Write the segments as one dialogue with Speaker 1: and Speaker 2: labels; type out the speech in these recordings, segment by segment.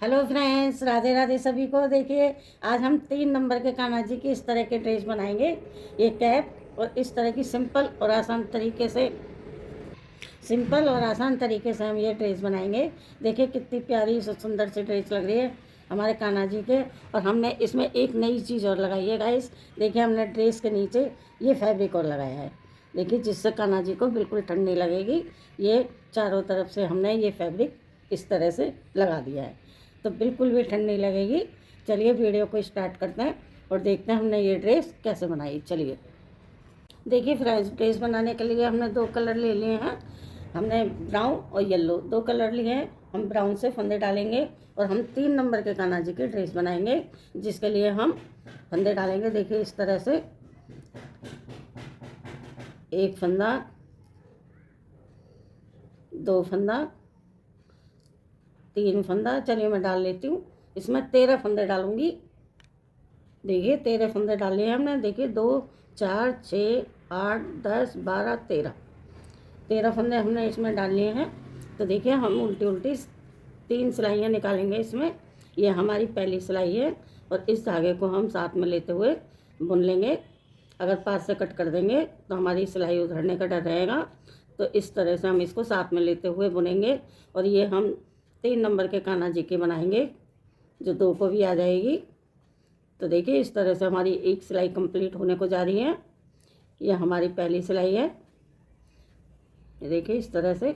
Speaker 1: Hello friends, Radhe Radhe सभी को। देखिए, आज हम 3 नंबर के कान्हा जी की इस तरह के ड्रेस बनाएंगे। ये कैप और इस तरह की सिंपल और आसान तरीके से हम ये ड्रेस बनाएंगे। देखिए कितनी प्यारी सुंदर सी ड्रेस लग रही है हमारे कान्हा जी के। और हमने इसमें एक नई चीज़ और लगाई है गाइस। देखिए, हमने ड्रेस के नीचे ये फैब्रिक और लगाया है। देखिए, जिससे कान्हा जी को बिल्कुल ठंड नहीं लगेगी। ये चारों तरफ से हमने ये फैब्रिक इस तरह से लगा दिया है, तो बिल्कुल भी ठंड नहीं लगेगी। चलिए वीडियो को स्टार्ट करते हैं और देखते हैं हमने ये ड्रेस कैसे बनाई। चलिए देखिए फ्रेंड्स, ड्रेस बनाने के लिए हमने 2 कलर ले लिए हैं। हमने ब्राउन और येलो 2 कलर लिए हैं। हम ब्राउन से फंदे डालेंगे और हम 3 नंबर के कान्हा जी की ड्रेस बनाएंगे, जिसके लिए हम फंदे डालेंगे। देखिए इस तरह से, एक फंदा, 2 फंदा, 3 फंदा। चलिए मैं डाल लेती हूँ। इसमें 13 फंदे डालूंगी। देखिए 13 फंदे डाले हैं हमने। देखिए 2, 4, 6, 8, 10, 12, 13 फंदे हमने इसमें डाल लिए हैं। तो देखिए हम उल्टी उल्टी 3 सिलाइयाँ निकालेंगे इसमें। ये हमारी पहली सिलाई है और इस धागे को हम साथ में लेते हुए बुन लेंगे। अगर पास से कट कर देंगे तो हमारी सिलाई उधड़ने का डर रहेगा। तो इस तरह से हम इसको साथ में लेते हुए बुनेंगे। और ये हम 3 नंबर के कान्हा जी के बनाएंगे, जो 2 को भी आ जाएगी। तो देखिए इस तरह से हमारी एक सिलाई कंप्लीट होने को जा रही है। ये हमारी पहली सिलाई है। ये देखिए इस तरह से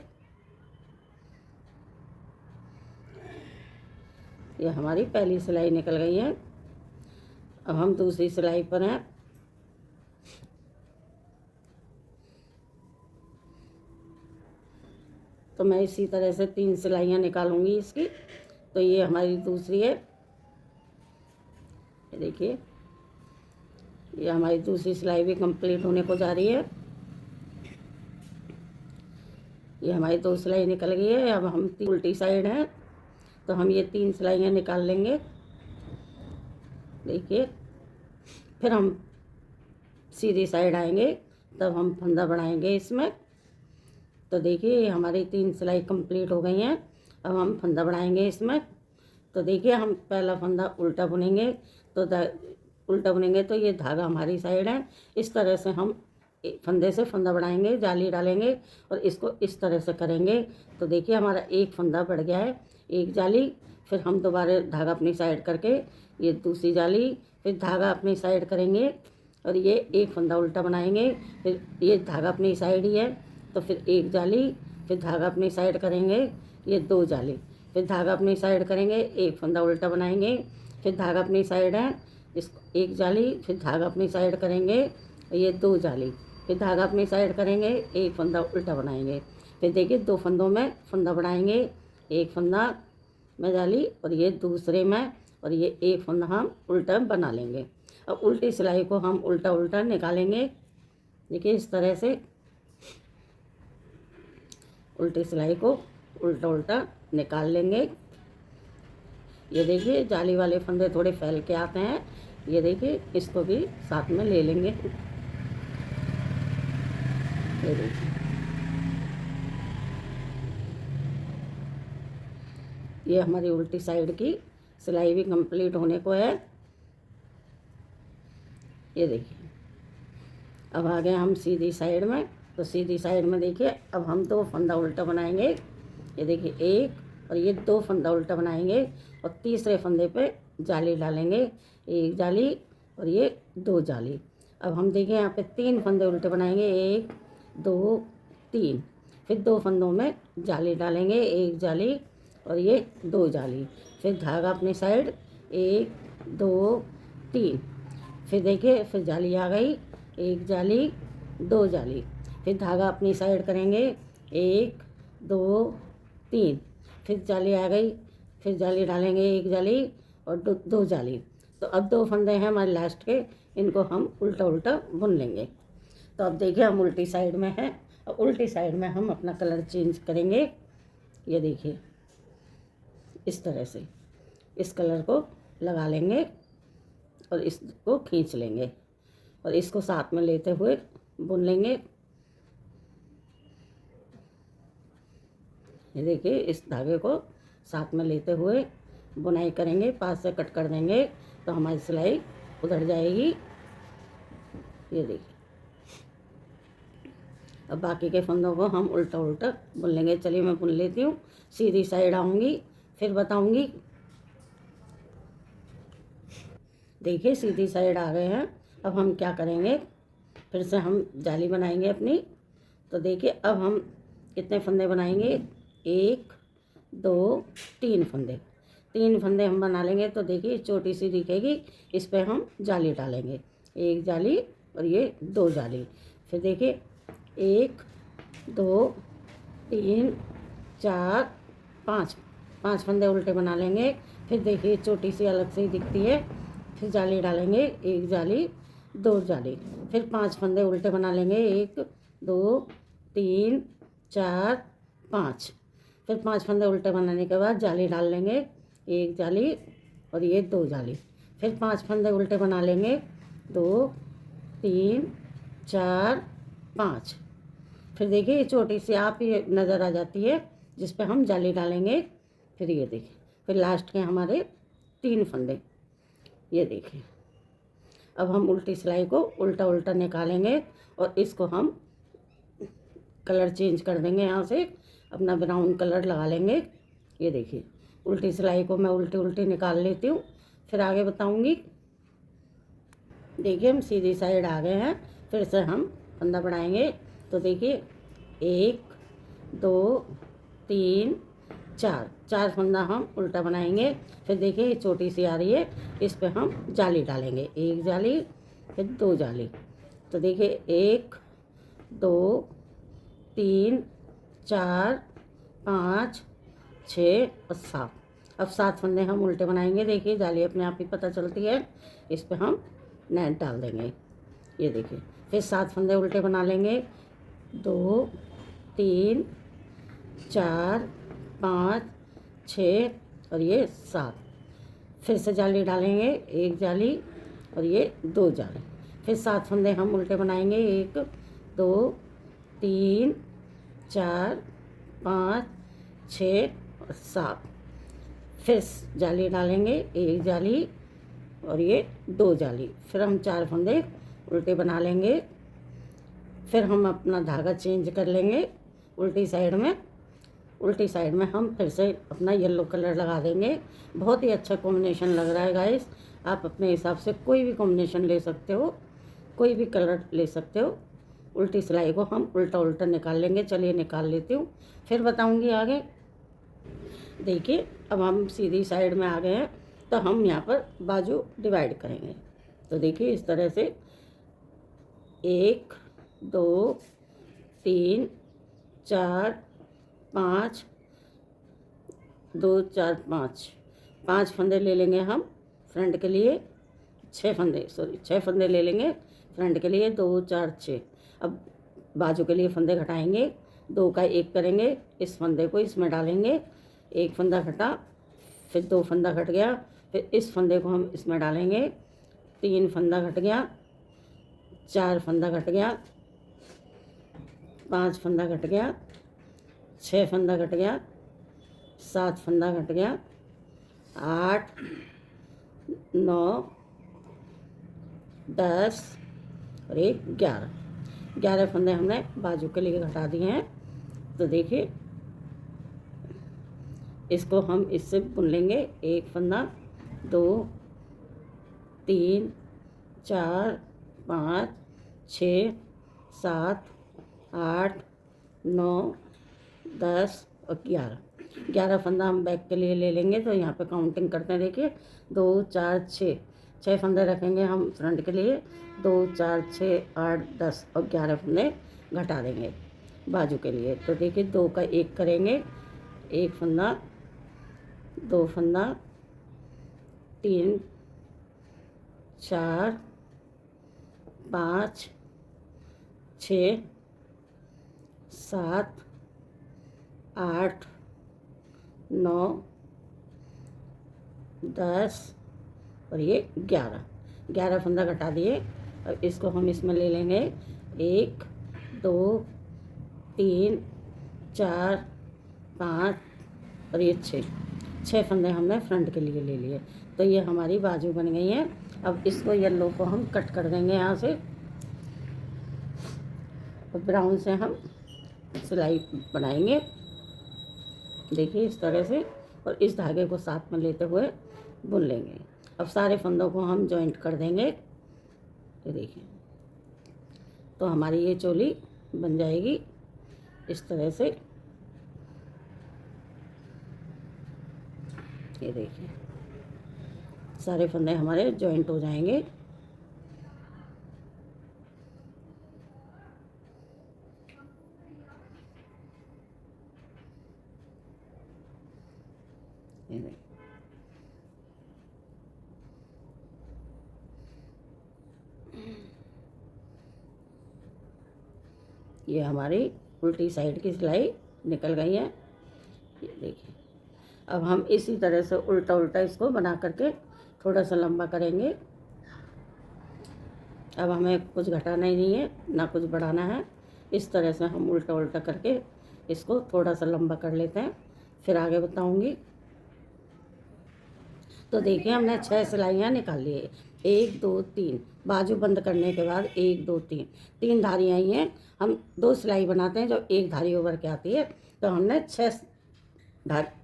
Speaker 1: ये हमारी पहली सिलाई निकल गई है। अब हम दूसरी सिलाई पर हैं। तो मैं इसी तरह से 3 सिलाइयाँ निकालूंगी इसकी। तो ये हमारी दूसरी है। ये देखिए, ये हमारी दूसरी सिलाई भी कंप्लीट होने को जा रही है। ये हमारी 2 सिलाई निकल गई है। अब हम उल्टी साइड हैं, तो हम ये 3 सिलाइयाँ निकाल लेंगे। देखिए, फिर हम सीधी साइड आएंगे, तब हम फंदा बढ़ाएंगे इसमें। तो देखिए हमारी 3 सिलाई कंप्लीट हो गई हैं। अब हम फंदा बढ़ाएंगे इसमें। तो देखिए हम पहला फंदा उल्टा बुनेंगे। तो उल्टा बुनेंगे तो ये धागा हमारी साइड है। इस तरह से हम फंदे से फंदा बढ़ाएंगे, जाली डालेंगे और इसको इस तरह से करेंगे। तो देखिए हमारा एक फंदा बढ़ गया है, एक जाली। फिर हम दोबारा धागा अपनी साइड करके ये दूसरी जाली, फिर धागा अपनी साइड करेंगे और ये एक फंदा उल्टा बनाएंगे। फिर ये धागा अपनी साइड ही है, तो फिर एक जाली, फिर धागा अपनी साइड करेंगे, ये 2 जाली, फिर धागा अपनी साइड करेंगे, एक फंदा उल्टा बनाएंगे, फिर धागा अपनी साइड है, इस एक जाली, फिर धागा अपनी साइड करेंगे, ये 2 जाली, फिर धागा अपनी साइड करेंगे, एक फंदा उल्टा बनाएंगे। फिर देखिए 2 फंदों में फंदा बढ़ाएंगे, एक फंदा में जाली और ये दूसरे में, और ये एक फंदा हम उल्टा बना लेंगे। अब उल्टी सिलाई को हम उल्टा उल्टा निकालेंगे। देखिए इस तरह से उल्टी सिलाई को उल्टा उल्टा निकाल लेंगे। ये देखिए जाली वाले फंदे थोड़े फैल के आते हैं। ये देखिए इसको भी साथ में ले लेंगे। ये देखिए, ये हमारी उल्टी साइड की सिलाई भी कंप्लीट होने को है। ये देखिए, अब आ गए हम सीधी साइड में। तो सीधी साइड में देखिए अब हम 2 फंदा उल्टा बनाएंगे। ये देखिए एक, और ये 2 फंदा उल्टा बनाएंगे और तीसरे फंदे पे जाली डालेंगे, एक जाली और ये 2 जाली। अब हम देखिए यहाँ पे 3 फंदे उल्टे बनाएंगे, 1, 2, 3। फिर 2 फंदों में जाली डालेंगे, एक जाली और ये 2 जाली, फिर धागा अपनी साइड, 1, 2, 3। फिर देखिए फिर जाली आ गई, एक जाली, 2 जाली, फिर धागा अपनी साइड करेंगे, 1, 2, 3। फिर जाली आ गई, फिर जाली डालेंगे, एक जाली और 2 जाली। तो अब 2 फंदे हैं हमारे लास्ट के, इनको हम उल्टा उल्टा बुन लेंगे। तो अब देखिए हम उल्टी साइड में हैं और उल्टी साइड में हम अपना कलर चेंज करेंगे। ये देखिए इस तरह से इस कलर को लगा लेंगे और इसको खींच लेंगे और इसको साथ में लेते हुए बुन लेंगे। ये देखिए इस धागे को साथ में लेते हुए बुनाई करेंगे, पास से कट कर देंगे तो हमारी सिलाई उधर जाएगी। ये देखिए, अब बाकी के फंदों को हम उल्टा उल्टा बुन लेंगे। चलिए मैं बुन लेती हूँ, सीधी साइड आऊँगी फिर बताऊँगी। देखिए सीधी साइड आ गए हैं। अब हम क्या करेंगे, फिर से हम जाली बनाएंगे अपनी। तो देखिए अब हम कितने फंदे बनाएंगे, 1 2 3 फंदे, 3 फंदे हम बना लेंगे। तो देखिए छोटी सी दिखेगी, इस पर हम जाली डालेंगे, 1 जाली और ये 2 जाली। फिर देखिए 1 2 3 4 5, 5 फंदे उल्टे बना लेंगे। फिर देखिए छोटी सी अलग से ही दिखती है, फिर जाली डालेंगे, 1 जाली 2 जाली। फिर 5 फंदे उल्टे बना लेंगे, 1 2 3 4 5। फिर 5 फंदे उल्टे बनाने के बाद जाली डाल लेंगे, 1 जाली और ये 2 जाली। फिर 5 फंदे उल्टे बना लेंगे, 2 3 4 5। फिर देखिए ये छोटी सी आप ही नज़र आ जाती है जिस पे हम जाली डालेंगे। फिर ये देखिए, फिर लास्ट के हमारे 3 फंदे, ये देखिए। अब हम उल्टी सिलाई को उल्टा उल्टा निकालेंगे और इसको हम कलर चेंज कर देंगे, यहाँ से अपना ब्राउन कलर लगा लेंगे। ये देखिए उल्टी सिलाई को मैं उल्टी उल्टी निकाल लेती हूँ, फिर आगे बताऊँगी। देखिए हम सीधी साइड आ गए हैं, फिर से हम फंदा बढ़ाएंगे। तो देखिए 1 2 3 4, 4 फंदा हम उल्टा बनाएंगे। फिर देखिए ये छोटी सी आ रही है, इस पे हम जाली डालेंगे, 1 जाली फिर 2 जाली। तो देखिए 1 2 3 4 5 6 और 7। अब 7 फंदे हम उल्टे बनाएंगे। देखिए जाली अपने आप ही पता चलती है, इस पे हम नेट डाल देंगे। ये देखिए फिर 7 फंदे उल्टे बना लेंगे, 2 3 4 5 6 और ये 7। फिर से जाली डालेंगे, 1 जाली और ये 2 जाली। फिर 7 फंदे हम उल्टे बनाएंगे, 1 2 3 4 5 6 और 7। फिर जाली डालेंगे, 1 जाली और ये 2 जाली। फिर हम 4 फंदे उल्टे बना लेंगे। फिर हम अपना धागा चेंज कर लेंगे उल्टी साइड में। उल्टी साइड में हम फिर से अपना येलो कलर लगा देंगे। बहुत ही अच्छा कॉम्बिनेशन लग रहा है गाइस, आप अपने हिसाब से कोई भी कॉम्बिनेशन ले सकते हो, कोई भी कलर ले सकते हो। उल्टी सिलाई को हम उल्टा उल्टा निकाल लेंगे। चलिए निकाल लेती हूँ, फिर बताऊँगी आगे। देखिए अब हम सीधी साइड में आ गए हैं, तो हम यहाँ पर बाजू डिवाइड करेंगे। तो देखिए इस तरह से 1 2 3 4 5 2 4 5, 5 फंदे ले लेंगे हम फ्रंट के लिए, 6 फंदे ले लेंगे फ्रंट के लिए, 2 4 6। अब बाजू के लिए फंदे घटाएंगे, 2 का 1 करेंगे, इस फंदे को इसमें डालेंगे, 1 फंदा घटा, फिर 2 फंदा घट गया, फिर इस फंदे को हम इसमें डालेंगे, 3 फंदा घट गया, 4 फंदा घट गया, 5 फंदा घट गया, 6 फंदा घट गया, 7 फंदा घट गया, 8 9 10 और 1 11 फंदे हमने बाजू के लिए घटा दिए हैं। तो देखिए इसको हम इससे बुन लेंगे, 1 फंदा 2 3 4 5 6 7 8 9 10 और 11 फंदा हम बैक के लिए ले लेंगे। तो यहाँ पे काउंटिंग करते हैं, देखिए 2 4 6 फंदे रखेंगे हम फ्रंट के लिए, 2 4 6 8 10 और 11 फंदे घटा देंगे बाजू के लिए। तो देखिए 2 का 1 करेंगे, 1 फंदा 2 फंदा 3 4 5 6 7 8 9 10 और ये 11 फंदा घटा दिए। अब इसको हम इसमें ले लेंगे, 1 2 3 4 5 और ये 6। 6 फंदे हमने फ्रंट के लिए ले लिए। तो ये हमारी बाजू बन गई है। अब इसको येलो को हम कट कर देंगे यहाँ से, और ब्राउन से हम सिलाई बनाएंगे। देखिए इस तरह से, और इस धागे को साथ में लेते हुए बुन लेंगे। अब सारे फंदों को हम जॉइंट कर देंगे। ये देखिए, तो हमारी ये चोली बन जाएगी इस तरह से। ये देखिए सारे फंदे हमारे जॉइंट हो जाएंगे। ये देखिए, ये हमारी उल्टी साइड की सिलाई निकल गई है। ये देखिए, अब हम इसी तरह से उल्टा उल्टा इसको बना करके थोड़ा सा लंबा करेंगे। अब हमें कुछ घटाना ही नहीं है, ना कुछ बढ़ाना है। इस तरह से हम उल्टा उल्टा करके इसको थोड़ा सा लंबा कर लेते हैं, फिर आगे बताऊंगी। तो देखिए हमने 6 सिलाइयाँ निकाल ली है। 1 2 3, बाजू बंद करने के बाद 1 2 3, 3 धारियाँ ही हैं। हम 2 सिलाई बनाते हैं जो एक धारी ओवर के आती है। तो हमने 6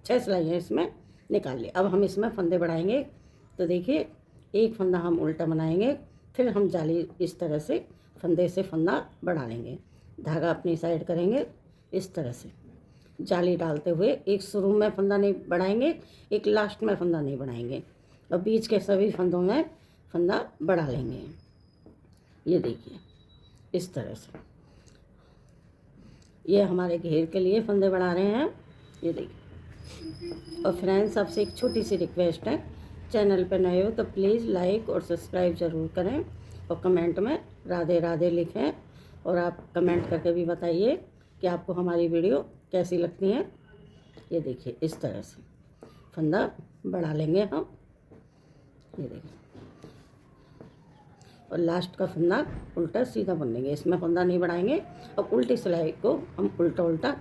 Speaker 1: सिलाइयाँ इसमें निकाल ली। अब हम इसमें फंदे बढ़ाएंगे। तो देखिए एक फंदा हम उल्टा बनाएंगे, फिर हम जाली इस तरह से फंदे से फंदा बढ़ा लेंगे। धागा अपनी साइड करेंगे इस तरह से, जाली डालते हुए। एक शुरू में फंदा नहीं बढ़ाएंगे, एक लास्ट में फंदा नहीं बढ़ाएंगे, और बीच के सभी फंदों में फंदा बढ़ा लेंगे। ये देखिए इस तरह से, ये हमारे घेर के लिए फंदे बढ़ा रहे हैं। ये देखिए। और फ्रेंड्स, आपसे एक छोटी सी रिक्वेस्ट है, चैनल पर नए हो तो प्लीज़ लाइक और सब्सक्राइब ज़रूर करें, और कमेंट में राधे राधे लिखें। और आप कमेंट करके भी बताइए कि आपको हमारी वीडियो कैसी लगती हैं। ये देखिए इस तरह से फंदा बढ़ा लेंगे हम। ये देखिए, और लास्ट का फंदा उल्टा सीधा बुन लेंगे, इसमें फंदा नहीं बढ़ाएंगे। अब उल्टी सिलाई को हम उल्टा उल्टा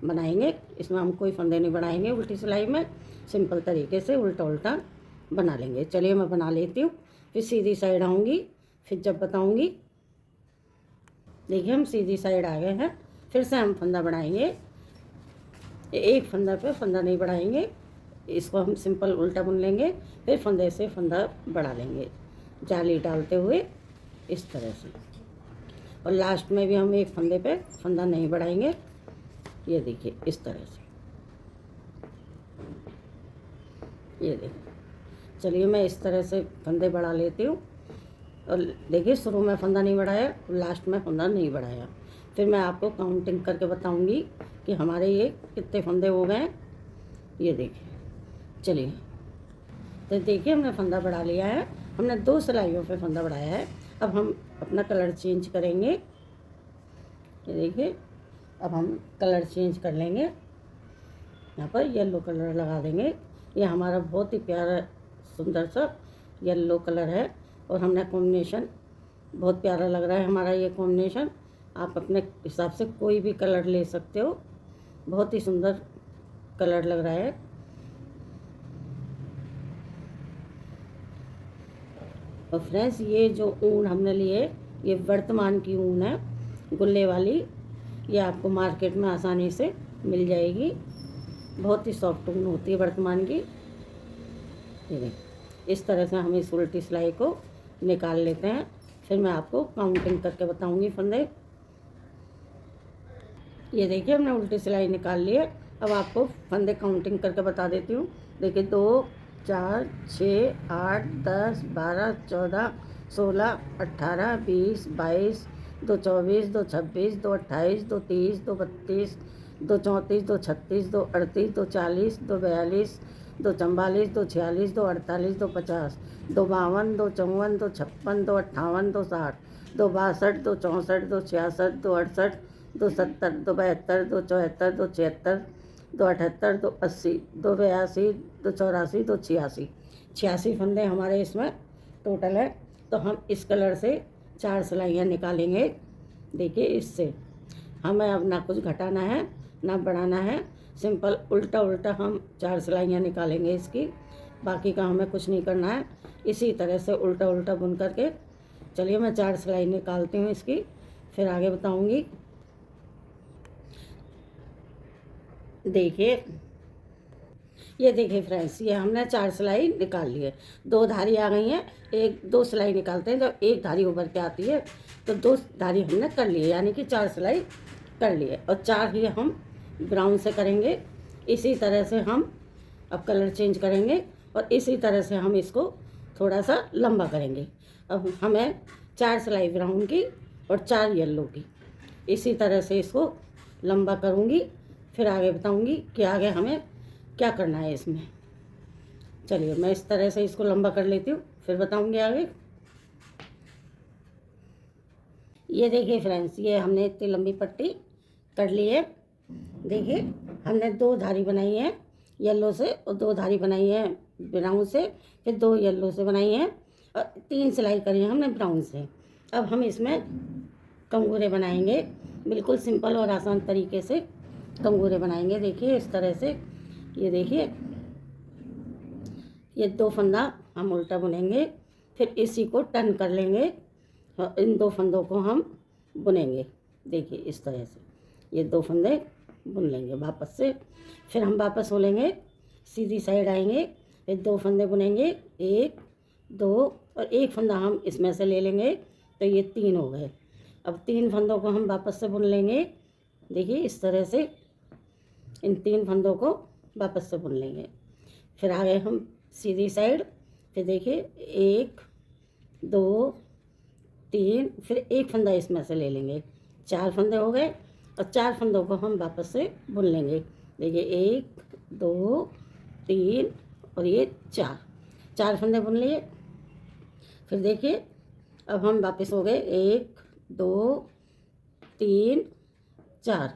Speaker 1: बनाएंगे, इसमें हम कोई फंदे नहीं बढ़ाएंगे। उल्टी सिलाई में सिंपल तरीके से उल्टा उल्टा बना लेंगे। चलिए मैं बना लेती हूँ, फिर सीधी साइड आऊँगी, फिर जब बताऊँगी। देखिए हम सीधी साइड आ गए हैं, फिर से हम फंदा बढ़ाएंगे। एक फंदा पे फंदा नहीं बढ़ाएंगे, इसको हम सिंपल उल्टा बुन लेंगे, फिर फंदे से फंदा बढ़ा लेंगे जाली डालते हुए इस तरह से। और लास्ट में भी हम एक फंदे पे फंदा नहीं बढ़ाएंगे। ये देखिए इस तरह से। ये देखिए, चलिए मैं इस तरह से फंदे बढ़ा लेती हूँ। और देखिए शुरू में फंदा नहीं बढ़ाया, लास्ट में फंदा नहीं बढ़ाया। फिर मैं आपको काउंटिंग करके बताऊंगी कि हमारे ये कितने फंदे हो गए। ये देखिए, चलिए। तो देखिए हमने फंदा बढ़ा लिया है, हमने 2 सिलाइयों पे फंदा बढ़ाया है। अब हम अपना कलर चेंज करेंगे। ये देखिए, अब हम कलर चेंज कर लेंगे। यहाँ पर येलो कलर लगा देंगे। ये हमारा बहुत ही प्यारा सुंदर सा येलो कलर है, और हमने कॉम्बिनेशन बहुत प्यारा लग रहा है हमारा ये कॉम्बिनेशन। आप अपने हिसाब से कोई भी कलर ले सकते हो, बहुत ही सुंदर कलर लग रहा है। और फ्रेंड्स, ये जो ऊन हमने लिए, ये वर्तमान की ऊन है, गुल्ले वाली। ये आपको मार्केट में आसानी से मिल जाएगी, बहुत ही सॉफ्ट ऊन होती है वर्तमान की। ये देखिए, इस तरह से हम इस उल्टी सिलाई को निकाल लेते हैं, फिर मैं आपको काउंटिंग करके बताऊंगी फंदे। ये देखिए हमने उल्टी सिलाई निकाल ली है। अब आपको फंदे काउंटिंग करके बता देती हूँ। देखिए 2 4 6 8 10 12 14 16 18 20 22 2 24 2 26 2 28 2 30 2 32 2 34 2 36 2 38 2 40 2 42 2 44 2 46 2 48 2 50 2 52 2 54 2 56 2 58 2 60 2 62 2 64 2 66 2 68 2 70 2 72 2 74 2 76 2 78 2 80 2 82 2 84 2 86 86 फंदे हमारे इसमें टोटल है। तो हम इस कलर से 4 सिलाइयाँ निकालेंगे। देखिए इससे हमें अब ना कुछ घटाना है ना बढ़ाना है, सिंपल उल्टा उल्टा हम 4 सिलाइयाँ निकालेंगे इसकी, बाकी का हमें कुछ नहीं करना है। इसी तरह से उल्टा उल्टा बुन करके, चलिए मैं 4 सिलाई निकालती हूँ इसकी, फिर आगे बताऊँगी। देखिए, ये देखिए फ्रेंड्स, ये हमने 4 सिलाई निकाल ली है। 2 धारी आ गई हैं, 2 सिलाई निकालते हैं, जब 1 धारी उभर के आती है तो 2 धारी हमने कर ली है, यानी कि 4 सिलाई कर ली है। और 4 ही हम ब्राउन से करेंगे। इसी तरह से हम अब कलर चेंज करेंगे और इसी तरह से हम इसको थोड़ा सा लंबा करेंगे। अब हमें 4 सिलाई ब्राउन की और 4 येलो की, इसी तरह से इसको लंबा करूँगी, फिर आगे बताऊँगी कि आगे हमें क्या करना है इसमें। चलिए मैं इस तरह से इसको लंबा कर लेती हूँ, फिर बताऊँगी आगे। ये देखिए फ्रेंड्स, ये हमने इतनी लंबी पट्टी कर ली है। देखिए हमने 2 धारी बनाई है येलो से और 2 धारी बनाई है ब्राउन से, फिर 2 येलो से बनाई है और 3 सिलाई करी है हमने ब्राउन से। अब हम इसमें कंगूरे बनाएंगे, बिल्कुल सिंपल और आसान तरीके से कंगूरे बनाएंगे। देखिए इस तरह से, ये देखिए ये 2 फंदा हम उल्टा बुनेंगे, फिर इसी को टर्न कर लेंगे और इन 2 फंदों को हम बुनेंगे। देखिए इस तरह से ये 2 फंदे बुन लेंगे वापस से, फिर हम वापस हो लेंगे, सीधी साइड आएंगे, फिर 2 फंदे बुनेंगे, 1 2 और 1 फंदा हम इसमें से ले लेंगे, तो ये 3 हो गए। अब 3 फंदों को हम वापस से बुन लेंगे। देखिए इस तरह से इन 3 फंदों को वापस से बुन लेंगे, फिर आ गए हम सीधी साइड, फिर देखिए 1 2 3, फिर 1 फंदा इसमें से ले लेंगे, 4 फंदे हो गए और 4 फंदों को हम वापस से बुन लेंगे। देखिए 1 2 3 और ये 4 फंदे बुन लिए। फिर देखिए अब हम वापस हो गए 1 2 3 4,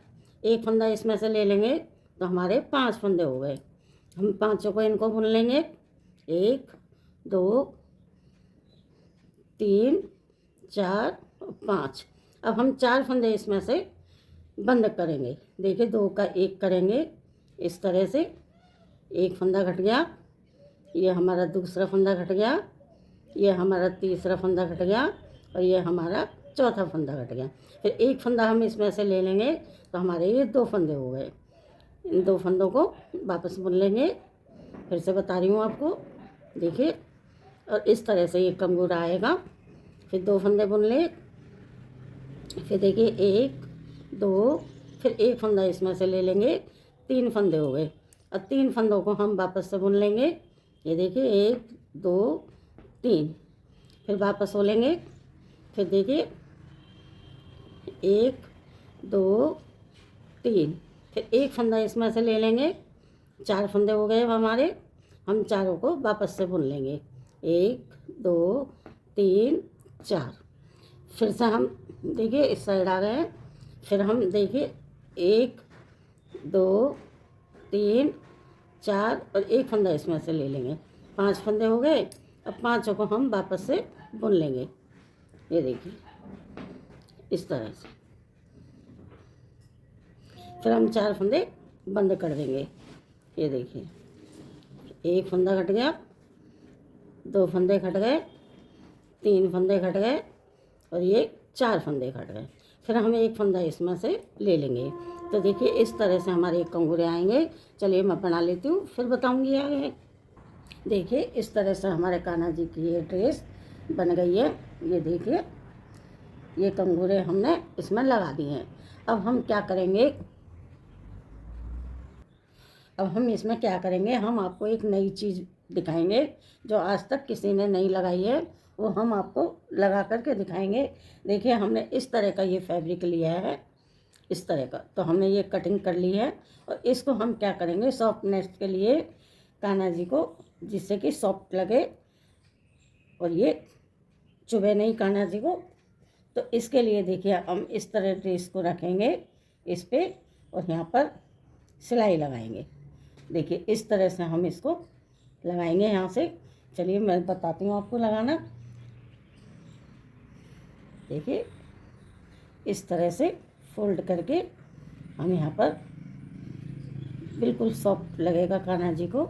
Speaker 1: 1 फंदा इसमें से ले लेंगे तो हमारे 5 फंदे हो गए। हम पाँचों को इनको बुन लेंगे, 1 2 3 4 और 5। अब हम 4 फंदे इसमें से बंद करेंगे। देखिए 2 का 1 करेंगे इस तरह से, 1 फंदा घट गया, ये हमारा दूसरा फंदा घट गया, ये हमारा तीसरा फंदा घट गया और ये हमारा चौथा फंदा घट गया। फिर 1 फंदा हम इसमें से ले लेंगे तो हमारे ये 2 फंदे हो गए। इन 2 फंदों को वापस बुन लेंगे, फिर से बता रही हूँ आपको। देखिए और इस तरह से ये कंगूरा आएगा। फिर 2 फंदे बुन ले, फिर देखिए 1 2, फिर 1 फंदा इसमें से ले लेंगे, 3 फंदे हो गए और 3 फंदों को हम वापस से बुन लेंगे। ये देखिए 1 2 3, फिर वापस हो लेंगे, फिर देखिए 1 2 3, फिर 1 फंदा इसमें से ले लेंगे, 4 फंदे हो गए अब हमारे। हम चारों को वापस से बुन लेंगे, 1 2 3 4। फिर से हम देखिए इस साइड आ गए हैं, फिर हम देखिए 1 2 3 4 और 1 फंदा इसमें से ले लेंगे, 5 फंदे हो गए। अब 5 को हम वापस से बुन लेंगे। ये देखिए इस तरह से, फिर हम 4 फंदे बंद कर देंगे। ये देखिए 1 फंदा घट गया, 2 फंदे घट गए, 3 फंदे घट गए और ये 4 फंदे घट गए। फिर हम 1 फंदा इसमें से ले लेंगे। तो देखिए इस तरह से हमारे कंगूरे आएंगे। चलिए मैं बना लेती हूँ, फिर बताऊँगी आगे। देखिए इस तरह से हमारे कान्हा जी की ये ड्रेस बन गई है। ये देखिए ये कंगूरे हमने इसमें लगा दिए हैं। अब हम क्या करेंगे, अब हम इसमें क्या करेंगे, हम आपको एक नई चीज़ दिखाएंगे जो आज तक किसी ने नहीं लगाई है, वो हम आपको लगा करके दिखाएंगे। देखिए हमने इस तरह का ये फैब्रिक लिया है, इस तरह का, तो हमने ये कटिंग कर ली है और इसको हम क्या करेंगे सॉफ्टनेस के लिए कान्हा जी को, जिससे कि सॉफ्ट लगे और ये चुभे नहीं कान्हा जी को। तो इसके लिए देखिए हम इस तरह ड्रेस को रखेंगे इस पर और यहाँ पर सिलाई लगाएंगे। देखिए इस तरह से हम इसको लगाएंगे यहाँ से। चलिए मैं बताती हूँ आपको लगाना। देखिए इस तरह से फोल्ड करके हम यहाँ पर बिल्कुल सॉफ्ट लगेगा कान्हा जी को।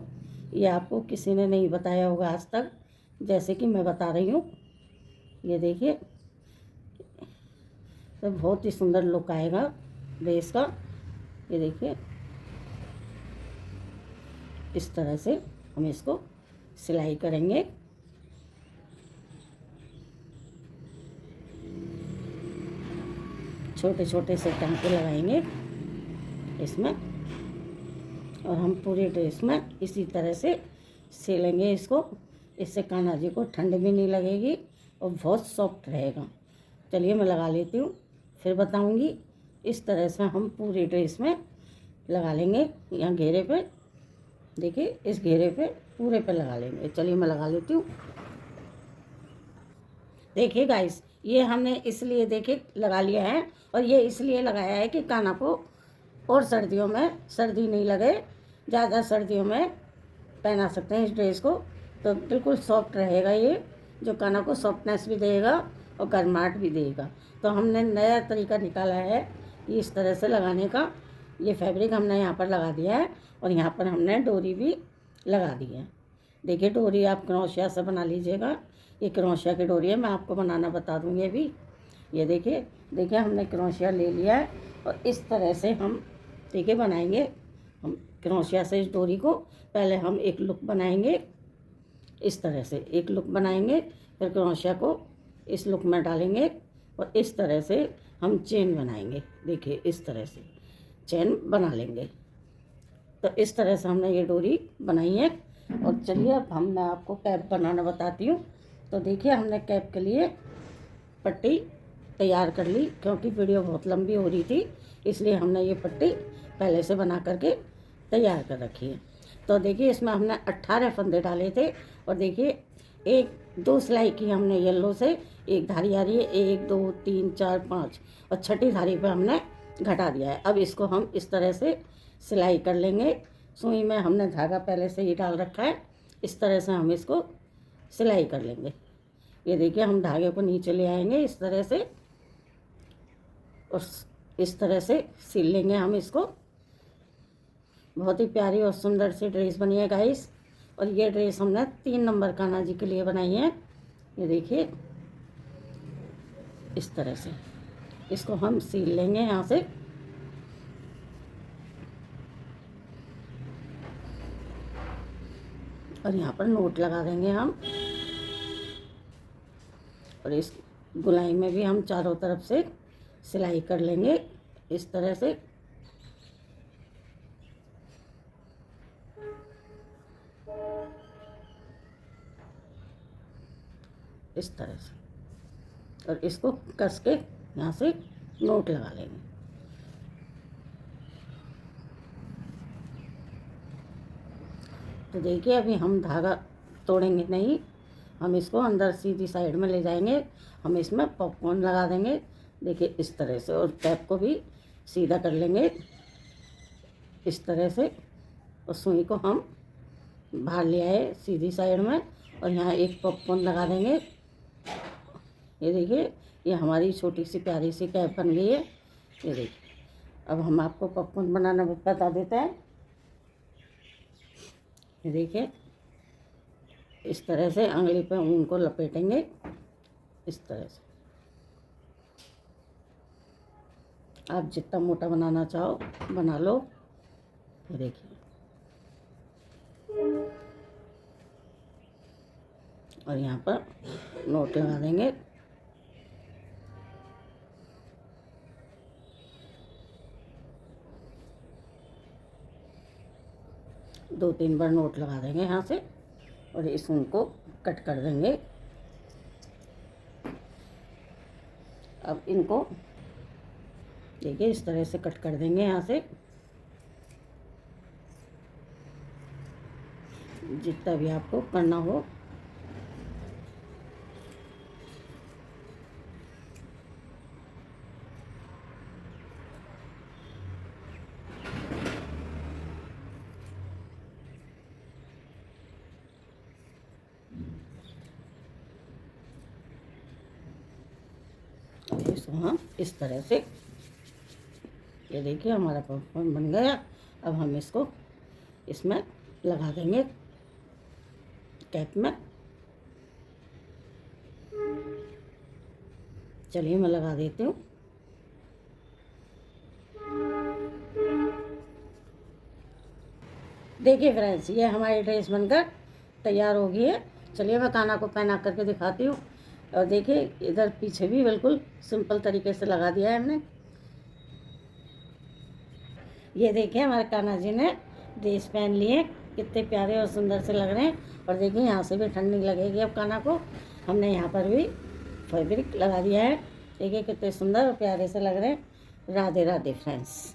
Speaker 1: ये आपको किसी ने नहीं बताया होगा आज तक, जैसे कि मैं बता रही हूँ। ये देखिए, तो बहुत ही सुंदर लुक आएगा ड्रेस का। ये देखिए, इस तरह से हम इसको सिलाई करेंगे। छोटे छोटे से टांके लगाएंगे इसमें, और हम पूरे ड्रेस में इसी तरह से सिलेंगे इसको। इससे कान्हा जी को ठंड भी नहीं लगेगी और बहुत सॉफ्ट रहेगा। चलिए मैं लगा लेती हूँ, फिर बताऊँगी। इस तरह से हम पूरी ड्रेस में लगा लेंगे। यहाँ घेरे पे देखिए, इस घेरे पे पूरे पे लगा लेंगे। चलिए मैं लगा लेती हूँ। देखिए गाइस, ये हमने इसलिए देखिए लगा लिया है, और ये इसलिए लगाया है कि कान्हा को और सर्दियों में सर्दी नहीं लगे, ज़्यादा सर्दियों में पहना सकते हैं इस ड्रेस को। तो बिल्कुल सॉफ्ट रहेगा ये, जो कान्हा को सॉफ्टनेस भी देगा और गर्माहट भी देगा। तो हमने नया तरीका निकाला है इस तरह से लगाने का। ये फैब्रिक हमने यहाँ पर लगा दिया है, और यहाँ पर हमने डोरी भी लगा दी है। देखिए, डोरी आप क्रोशिया से बना लीजिएगा। ये क्रोशिया की डोरी है, मैं आपको बनाना बता दूँगी अभी। ये देखिए देखिए, हमने क्रोशिया ले लिया है, और इस तरह से हम देखिए बनाएंगे। हम क्रोशिया से इस डोरी को पहले हम एक लुक बनाएंगे। इस तरह से एक लुक बनाएंगे, फिर क्रोशिया को इस लुक में डालेंगे, और इस तरह से हम चेन बनाएंगे। देखिए, इस तरह से चेन बना लेंगे। तो इस तरह से हमने ये डोरी बनाई है। और चलिए अब मैं आपको कैप बनाना बताती हूँ। तो देखिए, हमने कैप के लिए पट्टी तैयार कर ली, क्योंकि वीडियो बहुत लंबी हो रही थी, इसलिए हमने ये पट्टी पहले से बना करके तैयार कर रखी है। तो देखिए, इसमें हमने 18 फंदे डाले थे, और देखिए एक दो सिलाई की हमने येलो से, एक धारी आ रही है, 1 2 3 4 5, और छठी धारी पे हमने घटा दिया है। अब इसको हम इस तरह से सिलाई कर लेंगे। सुई में हमने धागा पहले से ही डाल रखा है, इस तरह से हम इसको सिलाई कर लेंगे। ये देखिए, हम धागे को नीचे ले आएंगे इस तरह से, और इस तरह से सिल लेंगे हम इसको। बहुत ही प्यारी और सुंदर सी ड्रेस बनी है गाइस। और ये ड्रेस हमने 3 नंबर कान्हा जी के लिए बनाई है। ये देखिए, इस तरह से इसको हम सिल लेंगे यहाँ से। और यहाँ पर नोट लगा देंगे हम, और इस गुलाई में भी हम चारों तरफ से सिलाई कर लेंगे इस तरह से। इस तरह से, और इसको कस के यहाँ से नोट लगा लेंगे। तो देखिए, अभी हम धागा तोड़ेंगे नहीं, हम इसको अंदर सीधी साइड में ले जाएंगे। हम इसमें पॉपकॉर्न लगा देंगे, देखिए इस तरह से, और कैप को भी सीधा कर लेंगे इस तरह से। और सुई को हम बाहर ले आए सीधी साइड में, और यहाँ एक पॉपकॉर्न लगा देंगे। ये देखिए, ये हमारी छोटी सी प्यारी सी कैप बन गई है। ये देखिए, अब हम आपको पॉपकॉर्न बनाना बता देते हैं। ये देखिए, इस तरह से अंगली पे ऊन को लपेटेंगे इस तरह से। आप जितना मोटा बनाना चाहो बना लो। ये देखिए, और यहाँ पर नोट लगा देंगे। दो तीन बार नोट लगा देंगे यहाँ से, और इस ऊन को कट कर देंगे। अब इनको देखिए इस तरह से कट कर देंगे यहाँ से, जितना भी आपको करना हो। इसको हम इस तरह से, ये देखिए हमारा पॉपकॉर्न बन गया। अब हम इसको इसमें लगा देंगे कैप में। चलिए मैं लगा देती हूँ। देखिए फ्रेंड्स, ये हमारी ड्रेस बनकर तैयार हो गई है। चलिए मैं कान्हा को पहना करके दिखाती हूँ। और देखिए इधर पीछे भी बिल्कुल सिंपल तरीके से लगा दिया है हमने। ये देखिए हमारे कान्हा जी ने ड्रेस पहन ली है, कितने प्यारे और सुंदर से लग रहे हैं। और देखिए यहाँ से भी ठंड नहीं लगेगी अब कान्हा को। हमने यहाँ पर भी फैब्रिक लगा दिया है। देखिए कितने सुंदर और प्यारे से लग रहे हैं। राधे राधे फ्रेंड्स।